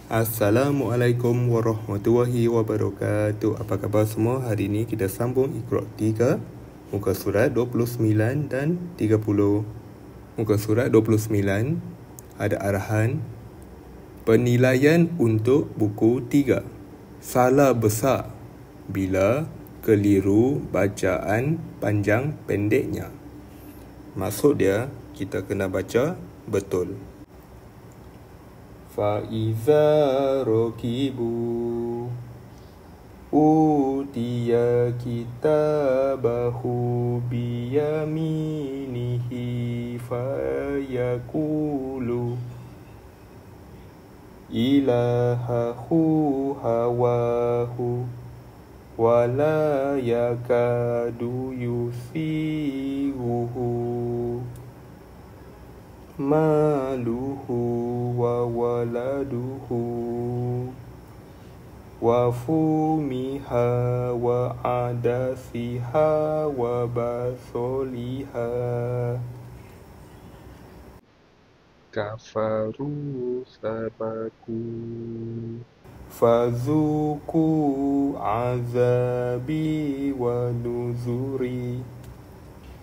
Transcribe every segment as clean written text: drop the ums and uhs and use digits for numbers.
Assalamualaikum warahmatullahi wabarakatuh. Apa khabar semua? Hari ini kita sambung Iqra 3, muka surat 29 dan 30. Muka surat 29 ada arahan penilaian untuk buku 3. Salah besar bila keliru bacaan panjang pendeknya. Maksud dia, kita kena baca betul. Faiza rokibu utiya kitabahu biyaminihi fayakulu ilahahu hawahu wala yakadu yusiruhu maluhu wa waladuhu wa fumiha wa adasiha wa basoliha kafaru sabaku fazuku azabi wa nuzuri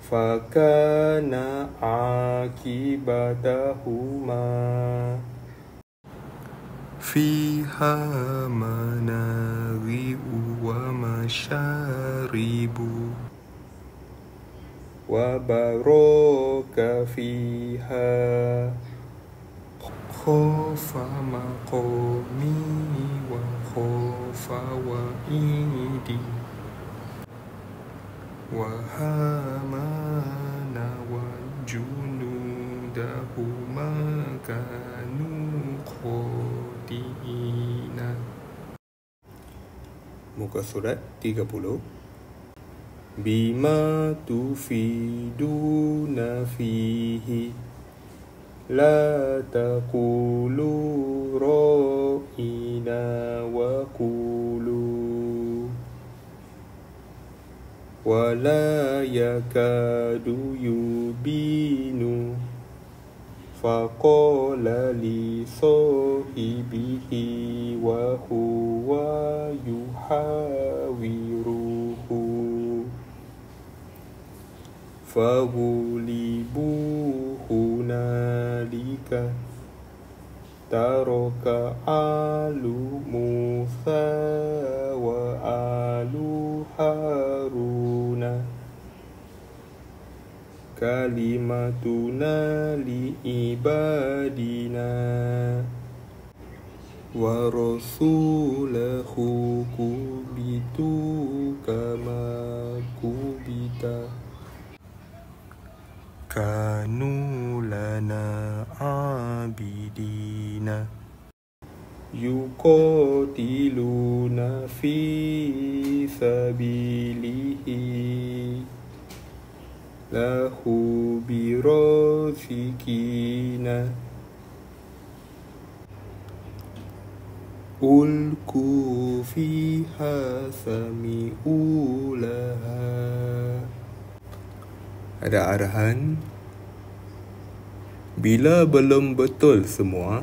fakana akibatahuma fiha managhi'u wa masyaribu wa baraka fiha khofa maqami wa khofa wa'idi wa hamana wa junudahu makanu khodiina. Muka surat 30. Bima tufiduna fihi la taqulu ra'ina wa qulu wala yakadu yubinu faqala li sahibihi wa huwa yuhawiruhu faghulibu hunalika taraka alu Musa wa alu Haruna kalimatuna li ibadina wa rasulahu kubitu kama kubita kanu lana abidina yuqatiluna fi sabilihi lahu birasikina ulku fiha sami'u laha. Ada arahan bila belum betul semua,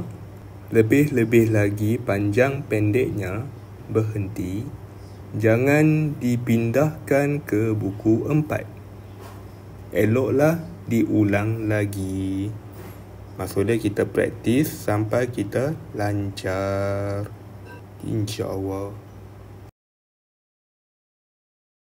lebih-lebih lagi panjang pendeknya, berhenti. Jangan dipindahkan ke buku 4. Eloklah diulang lagi. Maksudnya kita praktis sampai kita lancar, InsyaAllah.